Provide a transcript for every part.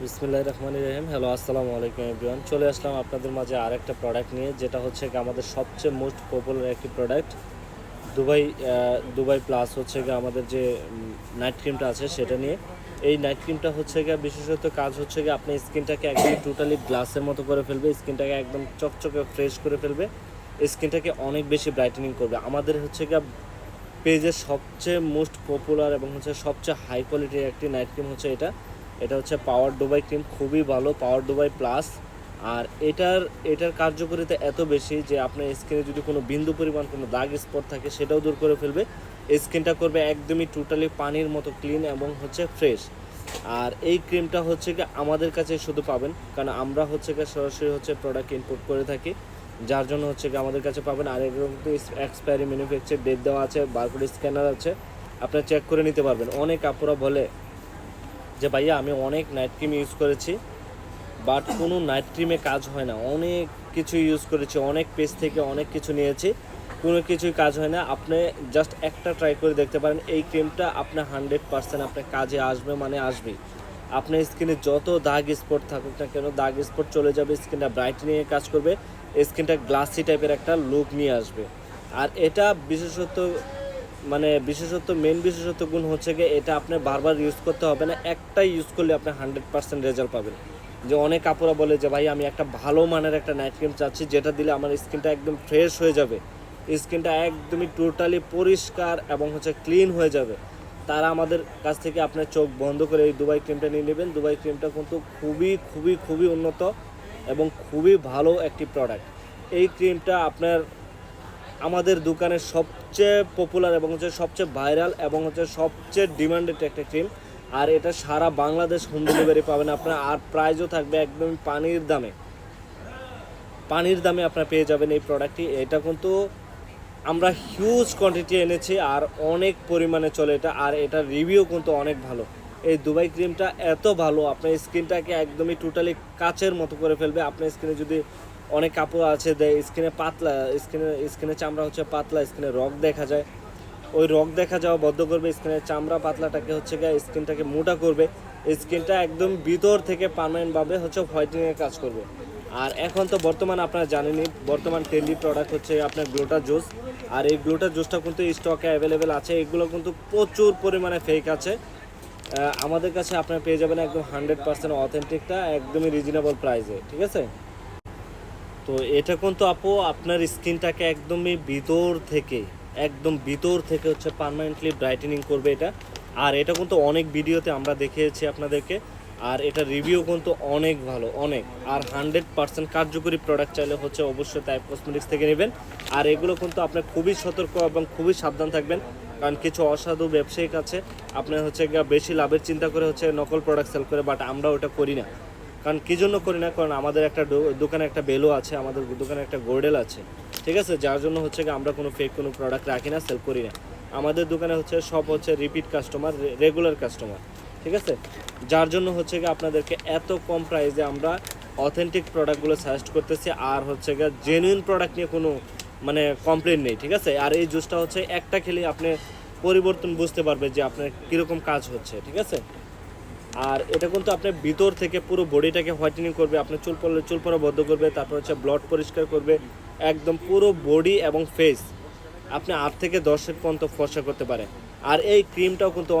বিসমিল্লাহির রহমানির রহিম। হ্যালো, আসসালামু আলাইকুম এভরিওয়ান। চলে আসলাম আপনাদের মাঝে আরেকটা প্রোডাক্ট নিয়ে, যেটা হচ্ছে আমাদের সবচেয়ে মোস্ট পপুলার একটি প্রোডাক্ট, দুবাই দুবাই প্লাস হচ্ছে আমাদের যে নাইট ক্রিমটা আছে সেটা নিয়ে। এই নাইট ক্রিমটা হচ্ছে বিশেষত কাজ হচ্ছে আপনার স্কিনটাকে একদম টোটালি গ্লাসের মতো করে ফেলবে, স্কিনটাকে একদম চকচকে ফ্রেশ করে ফেলবে, স্কিনটাকে অনেক বেশি ব্রাইটেনিং করবে। আমাদের হচ্ছে পেজের সবচেয়ে মোস্ট পপুলার এবং হচ্ছে সবচেয়ে হাই কোয়ালিটির একটি নাইট ক্রিম হচ্ছে এটা। এটা হচ্ছে পাওয়ার দুবাই ক্রিম, খুবই ভালো, পাওয়ার দুবাই প্লাস। আর এটার কার্যকারিতা এত বেশি যে আপনার স্কিনে যদি কোনো বিন্দু পরিমাণ কোনো দাগ স্পট থাকে সেটাও দূর করে ফেলবে, স্কিনটা করবে একদমই টোটালি পানির মতো ক্লিন এবং হচ্ছে ফ্রেশ। আর এই ক্রিমটা হচ্ছে আমাদের কাছে শুধু পাবেন, কারণ আমরা হচ্ছে সরাসরি হচ্ছে প্রোডাক্ট ইম্পোর্ট করে থাকি, যার জন্য হচ্ছে আমাদের কাছে পাবেন। আর এগুলো কিন্তু এক্সপায়ারি ম্যানুফ্যাকচার ডেট দেওয়া আছে, বারকোড স্ক্যানার আছে, আপনারা চেক করে নিতে পারবেন। অনেক আপুরা বলে যে ভাইয়া আমি অনেক নাইট ক্রিম ইউজ করেছি, বাট কোনো নাইট ক্রিমে কাজ হয় না, অনেক কিছু ইউজ করেছি, অনেক পেজ থেকে অনেক কিছু নিয়েছি, কোনো কিছুই কাজ হয় না। আপনি জাস্ট একটা ট্রাই করে দেখতে পারেন, এই ক্রিমটা আপনার 100% আপনার কাজে আসবে, মানে আসবেই। আপনার স্কিনে যত দাগ স্পট থাকুক না কেন, দাগ স্পট চলে যাবে, স্কিনটা ব্রাইটেনিংয়ে কাজ করবে, স্কিনটা গ্লাসি টাইপের একটা লুক নিয়ে আসবে। আর এটা বিশেষত্ব মেন বিশেষত্ব গুণ হচ্ছে এটা আপনার বারবার ইউজ করতে হবে না, একটাই ইউজ করলে আপনি 100% রেজাল্ট পাবেন। যে অনেক কাপড়া বলে যে ভাই আমি একটা ভালো মানের একটা নাইট ক্রিম চাচ্ছি, যেটা দিলে আমার স্কিনটা একদম ফ্রেশ হয়ে যাবে, স্কিনটা একদমই টোটালি পরিষ্কার এবং হচ্ছে ক্লিন হয়ে যাবে। তারা আমাদের কাছ থেকে আপনার চোখ বন্ধ করে এই দুবাই ক্রিমটা নিয়ে নেবেন। দুবাই ক্রিমটা কিন্তু খুবই খুবই খুবই উন্নত এবং খুবই ভালো একটি প্রোডাক্ট। এই ক্রিমটা আপনার আমাদের দোকানের সবচেয়ে পপুলার এবং হচ্ছে সবচেয়ে ভাইরাল এবং হচ্ছে সবচেয়ে ডিমান্ডেড একটা ক্রিম। আর এটা সারা বাংলাদেশ হোম ডেলিভারি পাবেন আপনার। আর প্রাইসও থাকবে একদম পানির দামে আপনারা পেয়ে যাবেন এই প্রোডাক্টটি। এটা কিন্তু আমরা হিউজ কোয়ান্টিটি এনেছি আর অনেক পরিমাণে চলে এটা, আর এটার রিভিউ কিন্তু অনেক ভালো। এই দুবাই ক্রিমটা এত ভালো, আপনার স্কিনটাকে একদমই টোটালি কাচের মতো করে ফেলবে। আপনার স্কিনে যদি অনেক কাপড় আছে স্কিনে পাতলা, স্কিনে চামড়া হচ্ছে পাতলা, স্কিনে রগ দেখা যায়, ওই রগ দেখা যাওয়া বন্ধ করবে, স্কিনের চামড়া পাতলাটাকে হচ্ছে স্কিনটাকে মোটা করবে, স্কিনটা একদম ভিতর থেকে পার্মানেন্টভাবে হচ্ছে হোয়াইটেনিংয়ের কাজ করবে। আর এখন তো বর্তমান আপনারা জানেনই, বর্তমান ট্রেন্ডি প্রোডাক্ট হচ্ছে আপনার গ্লুটা জুস। আর এই গ্লুটা জুসটা কিন্তু স্টকে অ্যাভেলেবেল আছে, এগুলো কিন্তু প্রচুর পরিমাণে ফেক আছে। আমাদের কাছে আপনারা পেয়ে যাবেন একদম 100% অথেন্টিকটা, একদমই রিজনেবল প্রাইসে, ঠিক আছে? তো এটা কিন্তু আপু আপনার স্কিনটাকে একদম ভিতর থেকে হচ্ছে পার্মানেন্টলি ব্রাইটেনিং করবে এটা। আর এটা কিন্তু অনেক ভিডিওতে আমরা দেখিয়েছি আপনাদেরকে, আর এটা রিভিউ কিন্তু অনেক ভালো, অনেক। আর 100% কার্যকরী প্রোডাক্ট চাইলে হচ্ছে অবশ্যই টাইপ কসমেটিক্স থেকে নেবেন। আর এগুলো কিন্তু আপনার খুবই সতর্ক এবং খুবই সাবধান থাকবেন, কারণ কিছু অসাধু ব্যবসায়িক আছে আপনার হচ্ছে বেশি লাভের চিন্তা করে হচ্ছে নকল প্রোডাক্ট সেল করে, বাট আমরা ওটা করি না। কারণ কী জন্য করি না, কারণ আমাদের একটা দোকানে একটা বেলো আছে, আমাদের দোকানে একটা গোল্ডেল আছে, ঠিক আছে? যার জন্য হচ্ছে আমরা কোনো ফেক কোনো প্রোডাক্ট রাখি না, সেল করি না। আমাদের দোকানে হচ্ছে সব হচ্ছে রিপিট কাস্টমার, রেগুলার কাস্টমার, ঠিক আছে? যার জন্য হচ্ছে আপনাদেরকে এত কম প্রাইসে আমরা অথেন্টিক প্রোডাক্টগুলো সাজেস্ট করতেছি। আর হচ্ছে জেনুইন প্রোডাক্ট নিয়ে কোনো মানে কমপ্লেন নেই, ঠিক আছে? আর এই জুসটা হচ্ছে একটা খেলে আপনি পরিবর্তন বুঝতে পারবে যে আপনার কীরকম কাজ হচ্ছে, ঠিক আছে? আর এটা কিন্তু আপনার ভিতর থেকে পুরো বডিটাকে হোয়াইটেনিং করবে, আপনার চুল পড়া বদ্ধ করবে, তারপর হচ্ছে ব্লড পরিষ্কার করবে, একদম পুরো বডি এবং ফেস আপনি 8 থেকে 10 পর্যন্ত ফর্সা করতে পারে। আর এই ক্রিমটাও কিন্তু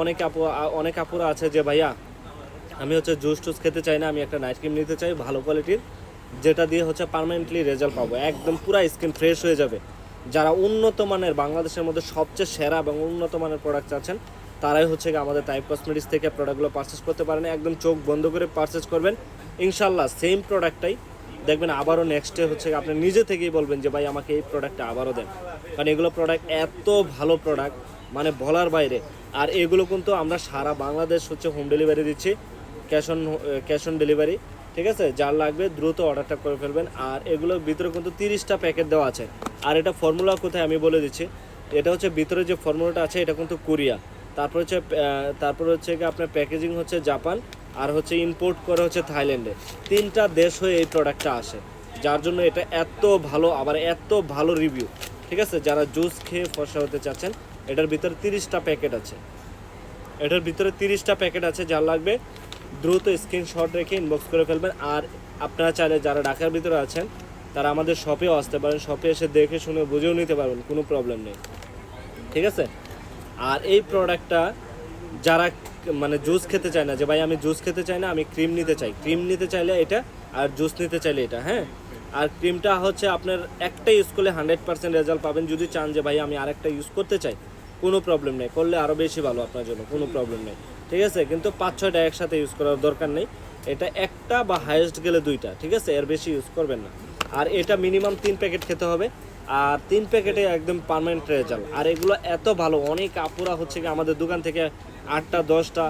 অনেক আপুরা আছে যে ভাইয়া আমি হচ্ছে জুস টুস খেতে চাই না, আমি একটা নাইট ক্রিম নিতে চাই ভালো কোয়ালিটির, যেটা দিয়ে হচ্ছে পার্মানেন্টলি রেজাল্ট পাবো, একদম পুরো স্কিন ফ্রেশ হয়ে যাবে। যারা উন্নত মানের, বাংলাদেশের মধ্যে সবচেয়ে সেরা এবং উন্নত মানের প্রোডাক্ট চাচ্ছেন, তারাই হচ্ছে আমাদের টাইপ কসমেটিক্স থেকে প্রোডাক্টগুলো পারচেস করতে পারেন। একদম চোখ বন্ধ করে পারচেস করবেন, ইনশাল্লাহ সেম প্রোডাক্টটাই দেখবেন আবারও নেক্সটে হচ্ছে আপনি নিজে থেকেই বলবেন যে ভাই আমাকে এই প্রোডাক্টটা আবারও দেন, কারণ এগুলো প্রোডাক্ট এত ভালো প্রোডাক্ট মানে বলার বাইরে। আর এগুলো কিন্তু আমরা সারা বাংলাদেশ হচ্ছে হোম ডেলিভারি দিচ্ছি, ক্যাশ অন ডেলিভারি, ঠিক আছে? যার লাগবে দ্রুত অর্ডারটা করে ফেলবেন। আর এগুলোর ভিতরে কিন্তু 30টা প্যাকেট দেওয়া আছে। আর এটা ফর্মুলা কোথায় আমি বলে দিচ্ছি, এটা হচ্ছে ভিতরে যে ফর্মুলাটা আছে এটা কিন্তু কোরিয়া, তারপর হচ্ছে আপনার প্যাকেজিং হচ্ছে জাপান, আর হচ্ছে ইম্পোর্ট করে হচ্ছে থাইল্যান্ডে। 3টা দেশ হয়ে এই প্রোডাক্টটা আসে, যার জন্য এটা এত ভালো, আবার এত ভালো রিভিউ, ঠিক আছে? যারা জুস খেয়ে ফর্সা হতে চাচ্ছেন, এটার ভিতরে 30টা প্যাকেট আছে, যার লাগবে দ্রুত স্ক্রিনশট রেখে ইনবক্স করে ফেলবেন। আর আপনারা চাইলে যারা ঢাকার ভিতরে আছেন তারা আমাদের শপেও আসতে পারেন, শপে এসে দেখে শুনে বুঝেও নিতে পারবেন, কোনো প্রবলেম নেই, ঠিক আছে। আর এই প্রোডাক্টটা যারা মানে জুস খেতে চায় না, যে ভাই আমি জুস খেতে চাই না, আমি ক্রিম নিতে চাই, ক্রিম নিতে চাইলে এটা, আর জুস নিতে চাইলে এটা, হ্যাঁ। আর ক্রিমটা হচ্ছে আপনার একটা ইউজ করলে 100% রেজাল্ট পাবেন। যদি চান যে ভাই আমি আরেকটা ইউজ করতে চাই, কোনো প্রবলেম নেই, করলে আরও বেশি ভালো আপনার জন্য, কোনো প্রবলেম নেই, ঠিক আছে। কিন্তু 5-6টা একসাথে ইউজ করার দরকার নেই, এটা একটা বা হাইয়েস্ট গেলে 2টা, ঠিক আছে, এর বেশি ইউজ করবেন না। আর এটা মিনিমাম 3 প্যাকেট খেতে হবে, আর 3 প্যাকেটে একদম পার্মানেন্ট রেজাল্ট। আর এগুলো এত ভালো, অনেক আপুরা হচ্ছে কি আমাদের দোকান থেকে 8টা 10টা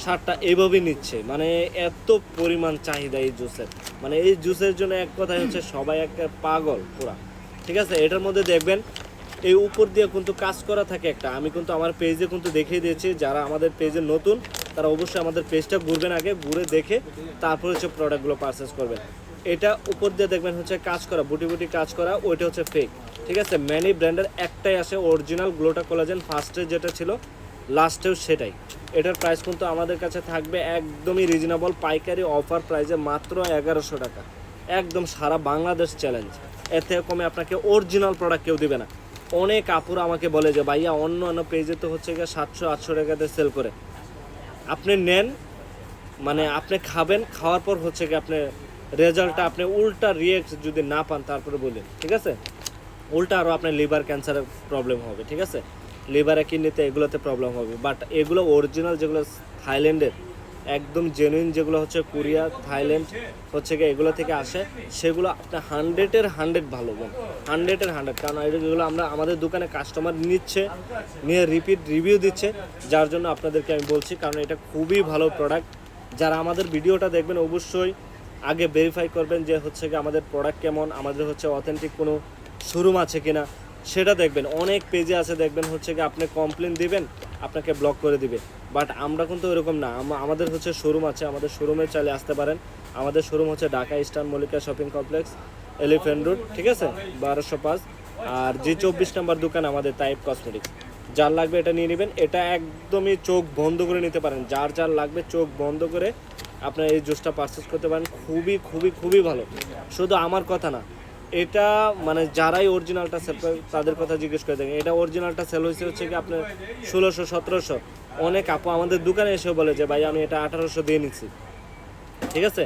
7টা এইভাবেই নিচ্ছে, মানে এত পরিমাণ চাহিদা এই জুসের, মানে এই জুসের জন্য এক কথায় হচ্ছে সবাই একটা পাগল পুরা, ঠিক আছে। এটার মধ্যে দেখবেন এই উপর দিয়ে কিন্তু কাজ করা থাকে একটা, আমি কিন্তু আমার পেজে কিন্তু দেখিয়ে দিয়েছি, যারা আমাদের পেজে নতুন তারা অবশ্যই আমাদের পেজটা ঘুরবেন, আগে ঘুরে দেখে তারপর হচ্ছে প্রোডাক্টগুলো পারচেস করবেন। এটা উপর দিয়ে দেখবেন হচ্ছে কাজ করা, বুটি বুটি কাজ করা, ওইটা হচ্ছে ফেক, ঠিক আছে। ম্যানি ব্র্যান্ডের একটাই আসে অরিজিনাল গ্লোটা কোলাজেন, ফার্স্টে যেটা ছিল লাস্টেও সেটাই। এটার প্রাইস কিন্তু আমাদের কাছে থাকবে একদমই রিজনেবল, পাইকারি অফার প্রাইসে মাত্র 1100 টাকা, একদম সারা বাংলাদেশ চ্যালেঞ্জ। এর থেকে কমে আপনাকে অরিজিনাল প্রোডাক্ট কেউ দিবে না। অনেক আপুরা আমাকে বলে যে ভাইয়া অন্য অন্য পেজে তো হচ্ছে গিয়ে 700-800 টাকাতে সেল করে, আপনি নেন, মানে আপনি খাবেন, খাওয়ার পর হচ্ছে কি আপনি রেজাল্টটা আপনি উল্টা রিয়েক্ট যদি না পান তারপরে বলেন, ঠিক আছে, উল্টা আরও আপনার লিভার ক্যান্সারের প্রবলেম হবে, ঠিক আছে, লিভারে কিডনিতে এগুলোতে প্রবলেম হবে। বাট এগুলো অরিজিনাল যেগুলো থাইল্যান্ডের একদম জেনুইন, যেগুলো হচ্ছে কোরিয়া থাইল্যান্ড হচ্ছে গিয়ে এগুলো থেকে আসে, সেগুলো আপনার 100-এর 100 ভালো, 100-এর 100, কারণ এগুলো আমরা আমাদের দোকানে কাস্টমার নিচ্ছে, নিয়ে রিপিট রিভিউ দিচ্ছে, যার জন্য আপনাদেরকে আমি বলছি, কারণ এটা খুবই ভালো প্রোডাক্ট। যারা আমাদের ভিডিওটা দেখবেন অবশ্যই আগে ভেরিফাই করবেন যে হচ্ছে কি আমাদের প্রোডাক্ট কেমন, আমাদের হচ্ছে অথেন্টিক কোনো শোরুম আছে কিনা সেটা দেখবেন। অনেক পেজে আছে দেখবেন হচ্ছে কি আপনি কমপ্লেন দিবেন, আপনাকে ব্লক করে দিবে, বাট আমরা কিন্তু এরকম না, আমাদের হচ্ছে শোরুম আছে, আমাদের শোরুমে চাইলে আসতে পারেন। আমাদের শোরুম হচ্ছে Dhaka eastern Mallika shopping complex, elephant road, ঠিক আছে, 1205। আর G24 নম্বর দোকান আমাদের তাইব কসমেটিক্স। যার লাগবে এটা নিয়ে নেবেন, এটা একদমই চোখ বন্ধ করে নিতে পারেন, যার যার লাগবে চোখ বন্ধ করে আপনার এই জুসটা পারচেস করতে পারেন, খুবই খুবই খুবই ভালো। শুধু আমার কথা না, এটা মানে যারাই অরিজিনালটা সেল করে তাদের কথা জিজ্ঞেস করে দেখেন, এটা অরিজিনালটা সেল হয়েছে হচ্ছে কি আপনার 1600-1700। অনেক আপু আমাদের দোকানে এসে বলে যে ভাই আমি এটা 1800 দিয়ে নিচ্ছি, ঠিক আছে।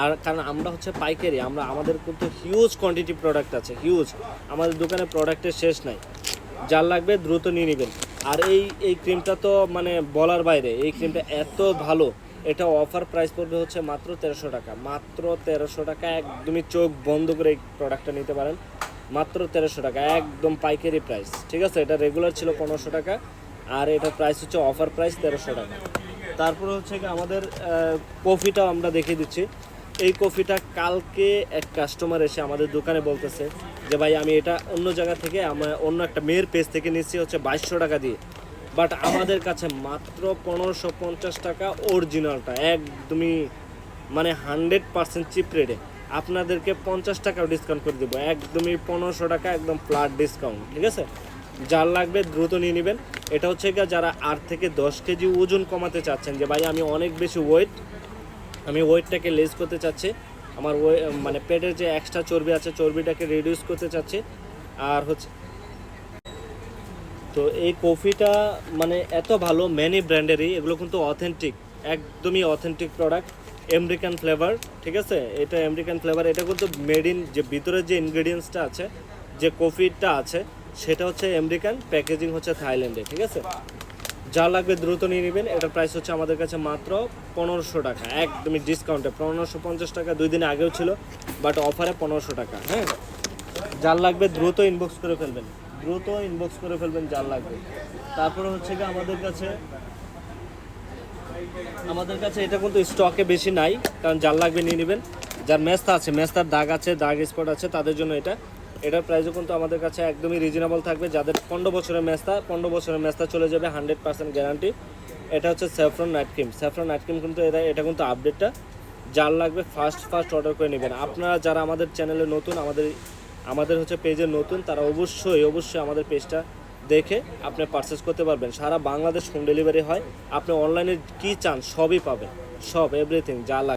আর কারণ আমরা হচ্ছে পাইকারি, আমাদের কিন্তু হিউজ কোয়ান্টিটি প্রোডাক্ট আছে, হিউজ, আমাদের দোকানে প্রোডাক্টের শেষ নাই, যার লাগবে দ্রুত নিয়ে নেবেন। আর এই ক্রিমটা তো মানে বলার বাইরে, এই ক্রিমটা এত ভালো, এটা অফার প্রাইস পড়বে হচ্ছে মাত্র 1300 টাকা, মাত্র 1300 টাকা, একদমই চোখ বন্ধ করে এই প্রোডাক্টটা নিতে পারেন, মাত্র 1300 টাকা, একদম পাইকারি প্রাইস, ঠিক আছে। এটা রেগুলার ছিল 1500 টাকা, আর এটার প্রাইস হচ্ছে অফার প্রাইস 1300 টাকা। তারপরে হচ্ছে কি আমাদের কফিটাও আমরা দেখিয়ে দিচ্ছি। এই কফিটা কালকে এক কাস্টমার এসে আমাদের দোকানে বলতেছে যে ভাই আমি এটা অন্য জায়গা থেকে, আমার অন্য একটা মেয়ের পেজ থেকে নিচ্ছি হচ্ছে 2200 টাকা দিয়ে, বাট আমাদের কাছে মাত্র 1550 টাকা অরিজিনালটা, একদমই মানে 100% চিপ রেটে আপনাদেরকে 50 টাকাও ডিসকাউন্ট করে দেবো, একদমই 1500 টাকা, একদম ফ্ল্যাট ডিসকাউন্ট, ঠিক আছে। যার লাগবে দ্রুত নিয়ে নেবেন। এটা হচ্ছে গিয়ে যারা 8 থেকে 10 কেজি ওজন কমাতে চাচ্ছেন, যে ভাই আমি অনেক বেশি ওয়েট, আমি ওয়েটটাকে লেস করতে চাচ্ছি, আমার মানে পেটের যে এক্সট্রা চর্বি আছে চর্বিটাকে রিডিউস করতে চাচ্ছি, আর হচ্ছে তো এই কফিটা মানে এত ভালো, ম্যানি ব্র্যান্ডেরই, এগুলো কিন্তু অথেন্টিক, একদমই অথেন্টিক প্রোডাক্ট, আমেরিকান ফ্লেভার, ঠিক আছে। এটা আমেরিকান ফ্লেভার, এটা কিন্তু মেড ইন, যে ভিতরে যে ইনগ্রেডিয়েন্টসটা আছে, যে কফিটা আছে সেটা হচ্ছে আমেরিকান, প্যাকেজিং হচ্ছে থাইল্যান্ডে, ঠিক আছে। যা লাগবে দ্রুত নিয়ে নেবেন। এটার প্রাইস হচ্ছে আমাদের কাছে মাত্র 1500 টাকা, একদমই ডিসকাউন্টে, 1550 টাকা 2 দিন আগেও ছিল, বাট অফারে 1500 টাকা, হ্যাঁ। যার লাগবে দ্রুত ইনবক্স করে ফেলবেন, দ্রুত ইনবক্স করে ফেলবেন যার লাগবে। তারপরে হচ্ছে কি আমাদের কাছে এটা কিন্তু স্টকে বেশি নাই, কারণ যার লাগবে নিয়ে নেবেন। যার মেস্তা আছে, মেস্তার দাগ আছে, দাগ স্পট আছে, তাদের জন্য এটার প্রাইসও কিন্তু আমাদের কাছে একদমই রিজনেবল থাকবে। যাদের 15 বছরের মেস্তা চলে যাবে, 100% গ্যারান্টি। এটা হচ্ছে saffron night cream, saffron night cream কিন্তু এটা কিন্তু আপডেটটা, যার লাগবে ফার্স্ট অর্ডার করে নেবেন। আপনারা যারা আমাদের চ্যানেলে নতুন, আমাদের হচ্ছে পেজে নতুন, তারা অবশ্যই আমাদের পেজটা দেখে আপনি পারচেস করতে পারবেন। সারা বাংলাদেশ হোম ডেলিভারি হয়, আপনি অনলাইনে কি চান সবই পাবেন, সব এভরিথিং যা লাগে